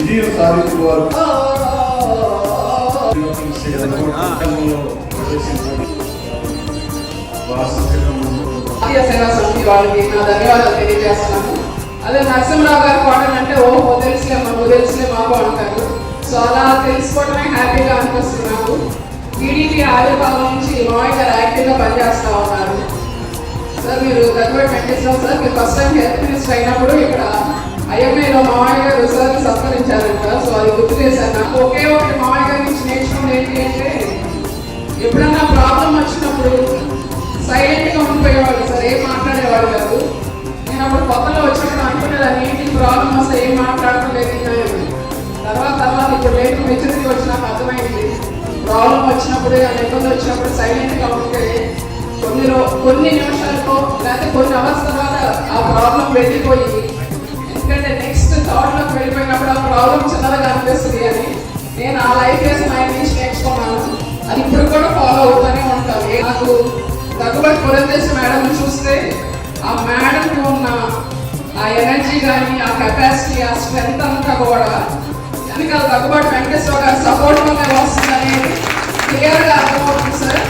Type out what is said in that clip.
విజయం సాధించుకోవాలి. సేవా సమితి వాళ్ళకి నా ధన్యవాదాలు తెలియజేస్తున్నాను. అదే నరసింహరావు గారి పాటలు అంటే ఓహో తెలుసులే మాకు అంటారు. సో అలా తెలుసుకోవడమే హ్యాపీగా అనిపిస్తుంది నాకు. టీడీపీ ఆవిర్భావం నుంచి మావయ్య గారు యాక్టివ్గా పనిచేస్తూ ఉన్నారు. సార్ మీరు దగ్గర వెంకటేశ్వరరావు సార్ మీరు ఫస్ట్ టైం హెల్త్ మినిస్టర్ అయినప్పుడు ఇక్కడ ఐఎంఏలో మావయ్య గారు సార్ని సత్కరించారంట. సో అది గుర్తు చేశారు నాకు. ఒకే ఒకటి మావయ్య గారి నుంచి నేర్చుకున్నది ఏంటి అంటే ఎప్పుడన్నా ప్రాబ్లం వచ్చినప్పుడు సైలెంట్గా ఉండిపోయేవాళ్ళు సార్, ఏం మాట్లాడేవాడు కాదు. నేను అప్పుడు కొత్తలో వచ్చినప్పుడు అనుకునేదాన్ని ఏంటి ప్రాబ్లం వస్తే ఏం మాట్లాడలేదు. తర్వాత ఇప్పుడు లేట్ మెచ్యూరిటీ వచ్చినాక అర్థమైంది ప్రాబ్లం వచ్చినప్పుడు ఇబ్బంది వచ్చినప్పుడు సైలెంట్గా ఉంటే కొన్ని నిమిషాలకో లేకపోతే కొన్ని అవర్స్ తర్వాత ఆ ప్రాబ్లం వెళ్ళిపోయి, ఎందుకంటే నెక్స్ట్ థాట్లోకి వెళ్ళిపోయినప్పుడు ఆ ప్రాబ్లం చిన్నదిగా అనిపిస్తుంది అని నేను ఆ లైఫ్ వేసి ఆయన నుంచి నేర్చుకున్నాను. అది ఇప్పుడు కూడా ఫాలో అవుతూనే ఉంటాను. నాకు దగ్గుబాటి పురంధేశ్వరి మేడం చూస్తే ఆ మేడంకి ఉన్న ఆ ఎనర్జీ కానీ ఆ కెపాసిటీ ఆ స్ట్రెంత్ అంతా కూడా వెనకాల దగ్గుబాటి వెంకటేశ్వర గారి సపోర్ట్ వల్లే వస్తుందనేది క్లియర్గా అర్థమవుతుంది సార్.